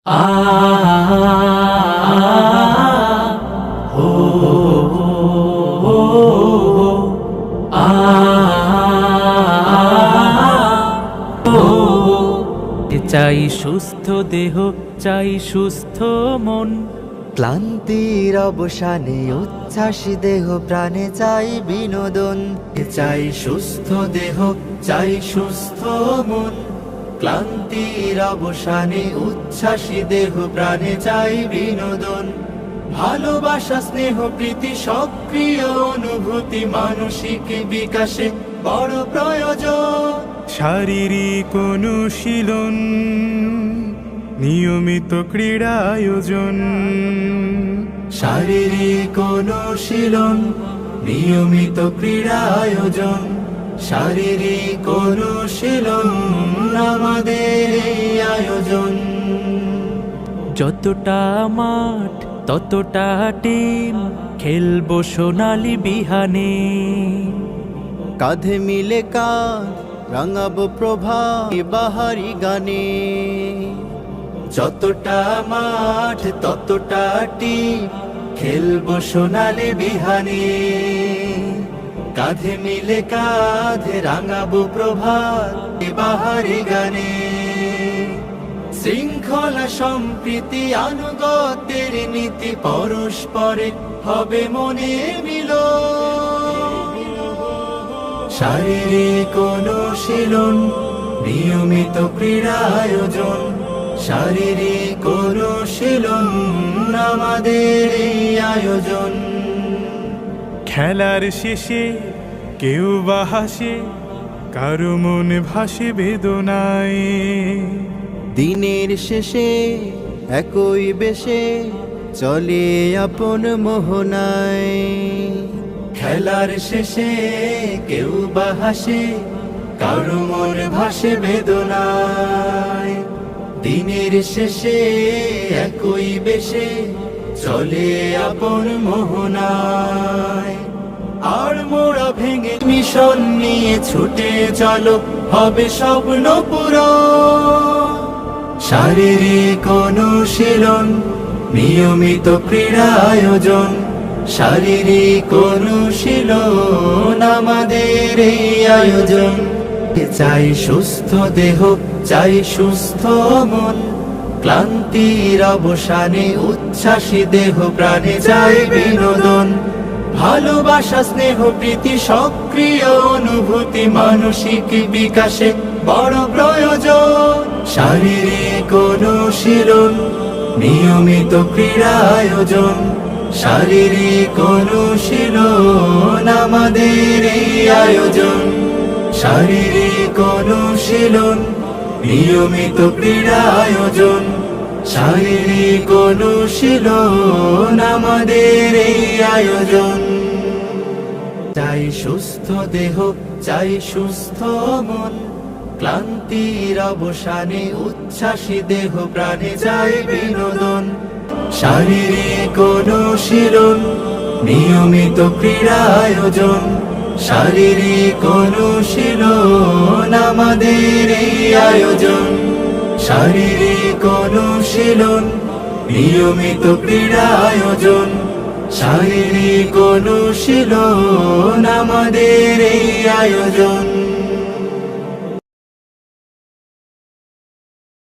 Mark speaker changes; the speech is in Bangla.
Speaker 1: চাই সুস্থ দেহ, চাই সুস্থ মন,
Speaker 2: ক্লান্তির অবসানে উচ্ছ্বাসী দেহ প্রাণে চাই বিনোদন।
Speaker 3: চাই সুস্থ দেহ, চাই সুস্থ মন, ক্লান্তির অবসানে উচ্ছ্বাসী দেহ প্রাণে চাই বিনোদন। ভালোবাসা, স্নেহ, প্রীতি, সক্রিয় অনুভূতি মানসিক বিকাশে বড় প্রয়োজন।
Speaker 4: শারীরিক অনুশীলন, নিয়মিত ক্রীড়া আয়োজন।
Speaker 3: শারীরিক অনুশীলন, নিয়মিত ক্রীড়া আয়োজন। শারীরিক অনুশীলন আমাদের এই আয়োজন।
Speaker 1: যতটা মাঠ ততটা টিম, খেলবো সোনালি বিহানে।
Speaker 2: কাঁধে মিলে কাঁধ রাঙাবো প্রভাত বাহারি গানে।
Speaker 3: যতটা মাঠ ততটা টিম, খেলবো সোনালি বিহানে। কাঁধে মিলে কাঁধ রাঙাবো প্রভাত বাহারি গানে। শৃঙ্খলা, সম্প্রীতি, আনুগত্যের নীতি, পরস্পরে হবে মনে মিল। শারীরিক অনুশীলন, নিয়মিত ক্রীড়া আয়োজন। শারীরিক অনুশীলন আমাদের এই আয়োজন।
Speaker 4: খেলার শেষে কেউ বা হাসে, কারো মনে ভাসে বেদনায়।
Speaker 2: দিনের শেষে একই বেশে চলে আপন মোহনায়।
Speaker 3: খেলার শেষে কেউ বা হাসে, কারো মন ভাসে বেদনায়। দিনের শেষে একই বেশে চলে আপন মোহনায়। আর মোরা ভেঙে মিশন নিয়ে ছুটে চলো, হবে স্বপ্ন পূরণ। শারীরিক অনুশীলন, নিয়মিত ক্রীড়া আয়োজন। শারীরিক অনুশীলন আমাদের এই আয়োজন। চাই সুস্থ দেহ, চাই সুস্থ মন, ক্লান্তির অবসানে উচ্ছ্বাসী দেহ প্রাণে চাই বিনোদন। ভালোবাসা, স্নেহ, প্রীতি, সক্রিয় অনুভূতি মানসিক বিকাশে বড় প্রয়োজন। শারীরিক অনুশীলন, নিয়মিত ক্রীড়া আয়োজন। শারীরিক অনুশীলন আমাদের এই আয়োজন। শারীরিক অনুশীলন, নিয়মিত ক্রীড়া আয়োজন। শারীরিক অনুশীলন আমাদের এই আয়োজন। চাই সুস্থ দেহ, চাই সুস্থ মন, ক্লান্তির অবসানে উচ্ছ্বাসী দেহ প্রাণে চাই বিনোদন। শারীরিক অনুশীলন, নিয়মিত ক্রীড়া আয়োজন। শারীরিক অনুশীলন আমাদের এই আয়োজন। শারীরিক অনুশীলন, নিয়মিত ক্রীড়া আয়োজন। শারীরিক অনুশীলন আমাদের এই আয়োজন।